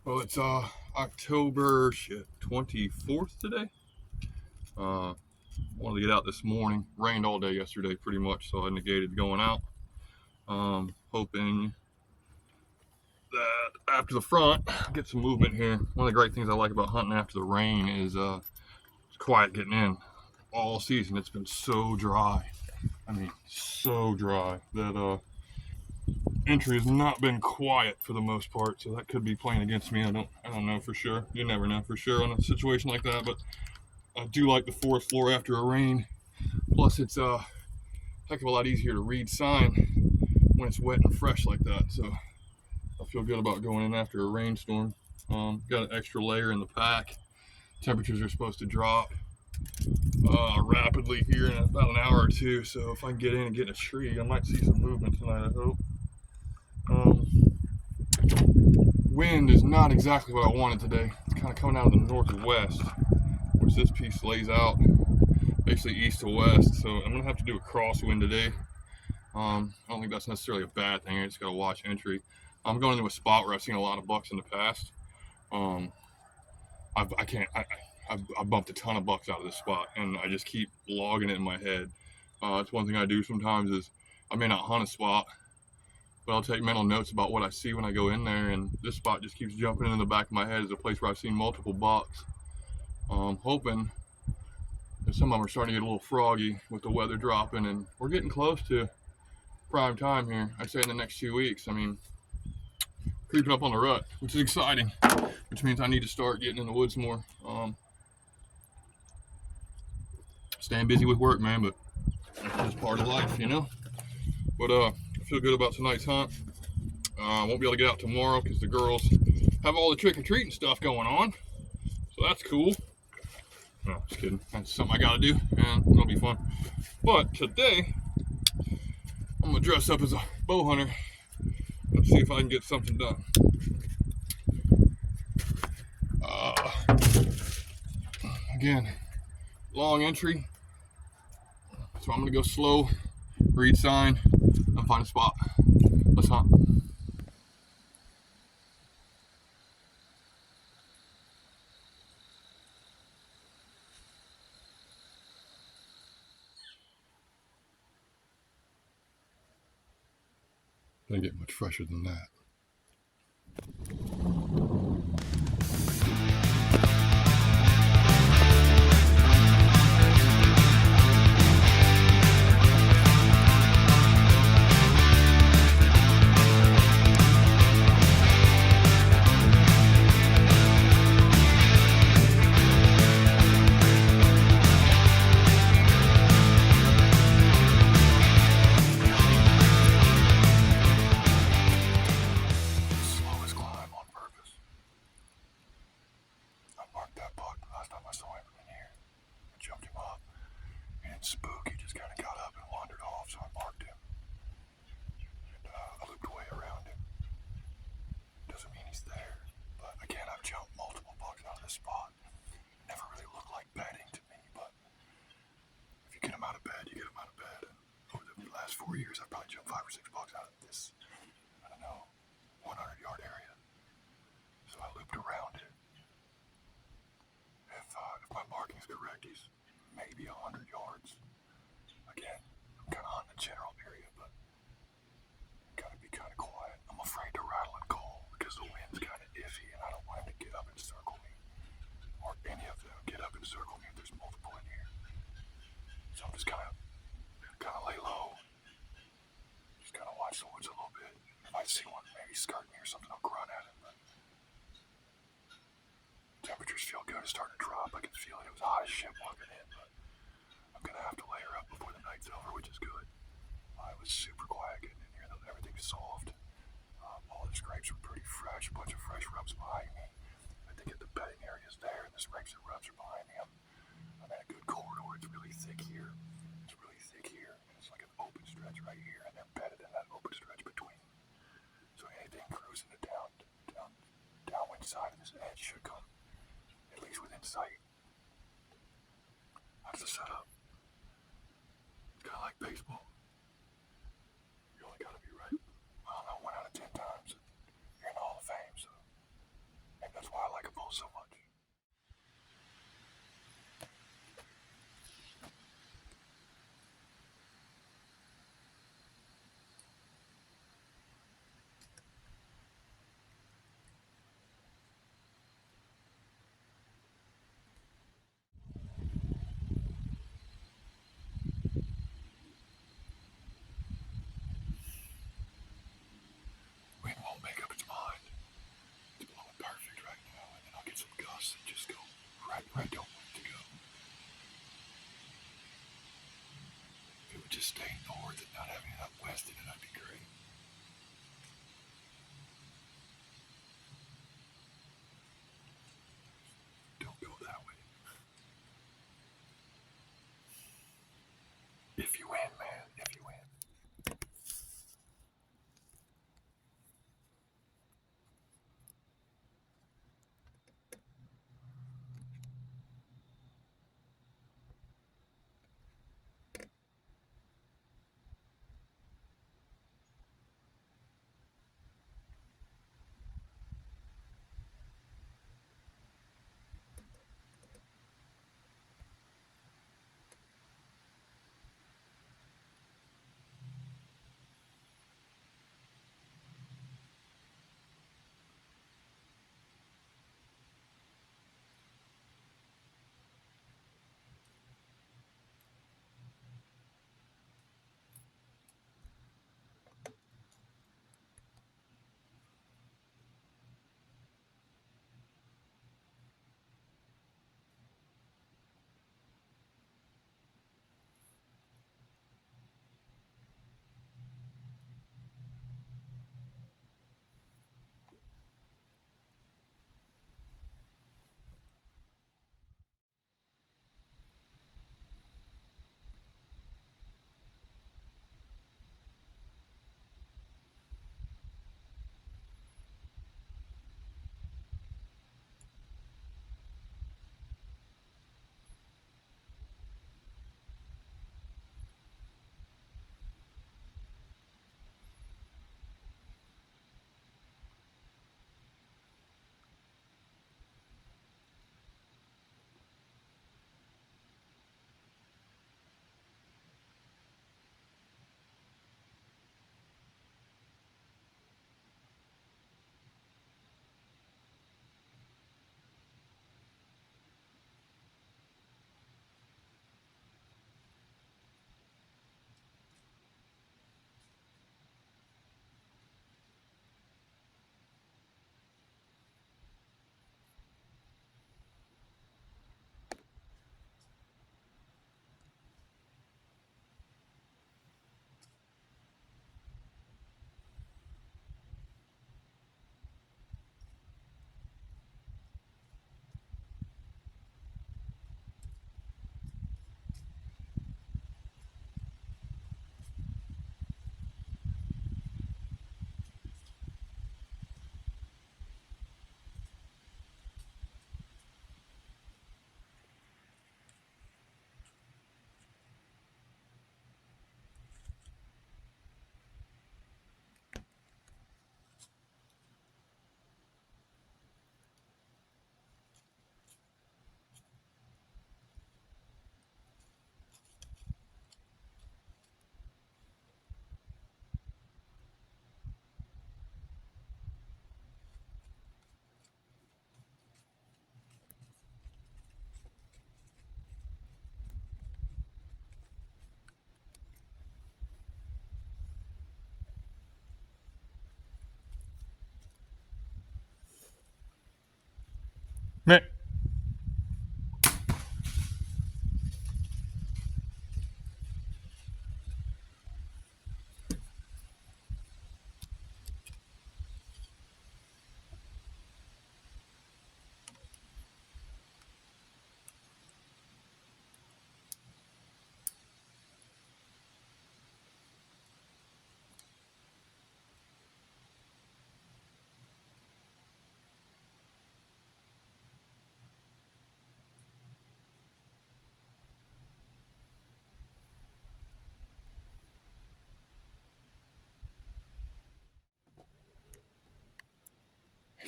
Well, it's October 24th today. Wanted to get out this morning. Rained all day yesterday, pretty much, so I negated going out. Hoping that after the front, get some movement here. One of the great things I like about hunting after the rain is it's quiet getting in. All season, it's been so dry. I mean, so dry that entry has not been quiet for the most part. So that could be playing against me. I don't know for sure. You never know for sure on a situation like that, but I do like the forest floor after a rain. Plus, it's a heck of a lot easier to read sign when it's wet and fresh like that. So I feel good about going in after a rainstorm. Got an extra layer in the pack. Temperatures are supposed to drop rapidly here in about an hour or two. So if I can get in and get in a tree, I might see some movement tonight, I hope. Wind is not exactly what I wanted today. It's kind of coming out of the northwest, which this piece lays out basically east to west. So I'm going to have to do a crosswind today. I don't think that's necessarily a bad thing. I just got to watch entry. I'm going into a spot where I've seen a lot of bucks in the past. I bumped a ton of bucks out of this spot, and I just keep logging it in my head. It's one thing I do sometimes is I may not hunt a spot, but I'll take mental notes about what I see when I go in there, and this spot just keeps jumping in the back of my head as a place where I've seen multiple bucks. Hoping that some of them are starting to get a little froggy with the weather dropping, and we're getting close to prime time here. I'd say in the next 2 weeks. I mean, creeping up on the rut, which is exciting, which means I need to start getting in the woods more. Staying busy with work, man, but that's just part of life, you know. But I feel good about tonight's hunt. I won't be able to get out tomorrow because the girls have all the trick-or-treating stuff going on, so that's cool. No, just kidding. That's something I gotta do, and it'll be fun. But today, I'm gonna dress up as a bow hunter and see if I can get something done. Again, long entry, so I'm gonna go slow, read sign, and find a spot. Let's hunt. Doesn't get much fresher than that. Years, I've probably jumped 5 or 6 bucks out of this, I don't know, 100-yard area. So I looped around it. If my marking is correct, he's maybe 100 yards. Again, I'm kind of on the general area, but gotta be kind of quiet. I'm afraid to rattle and call because the wind's kind of iffy, and I don't want him to get up and circle me, or any of them get up and circle me if there's multiple in here. So I'm just kind of lay low. Watch the woods a little bit. If I see one maybe skirt me or something, I'll grunt at it. But temperatures feel good. It's starting to drop. I can feel it. It was hot as shit walking in, but I'm gonna have to layer up before the night's over, which is good. It was super quiet getting in here. Everything's soft. All the scrapes were pretty fresh. A bunch of fresh rubs behind me. I think the bedding area's there, and the scrapes and rubs are behind me. I'm in a good corridor. It's really thick here. And it's like an open stretch right here, and they're bedded in that open stretch between. So anything cruising the downwind side of this edge should come at least within sight. How does it set up? It's kind of like baseball. You only gotta be right. I don't know, 1 out of 10 times. You're in the Hall of Fame, so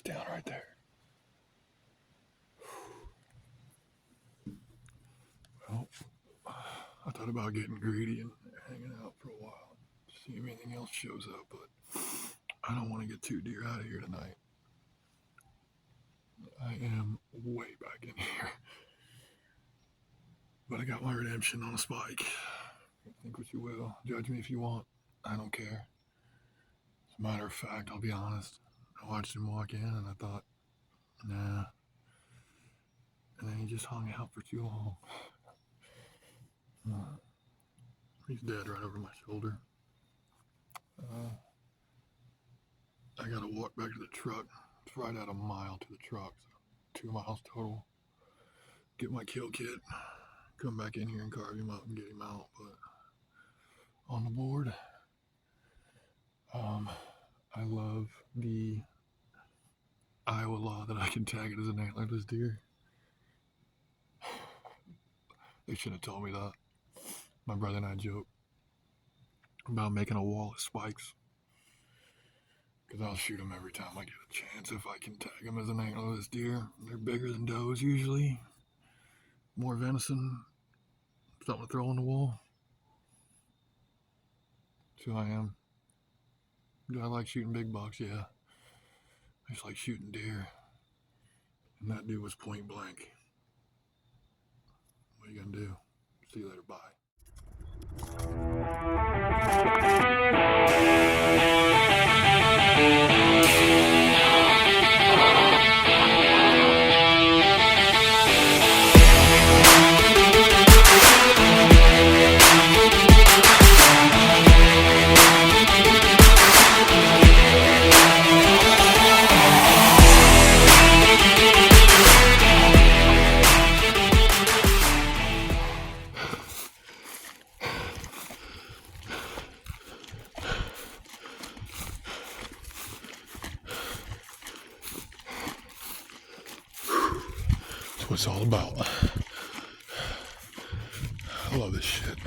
He's down right there. Well, I thought about getting greedy and hanging out for a while, see if anything else shows up, but I don't want to get 2 deer out of here tonight. I am way back in here. But I got my redemption on a spike. Think what you will. Judge me if you want. I don't care. As a matter of fact, I'll be honest. I watched him walk in and I thought, nah. And then he just hung out for too long. He's dead right over my shoulder. I gotta walk back to the truck. It's right at a mile to the truck, so 2 miles total. Get my kill kit, come back in here and carve him up and get him out. But on the board, I love the Iowa law that I can tag it as an antlerless deer. They should have told me that. My brother and I joke about making a wall of spikes, because I'll shoot them every time I get a chance if I can tag them as an antlerless deer. They're bigger than does usually. More venison. Something to throw on the wall. That's who I am. Do I like shooting big bucks? Yeah. I just like shooting deer. And that dude was point blank. What are you gonna do? See you later. Bye. That's what it's all about. I love this shit.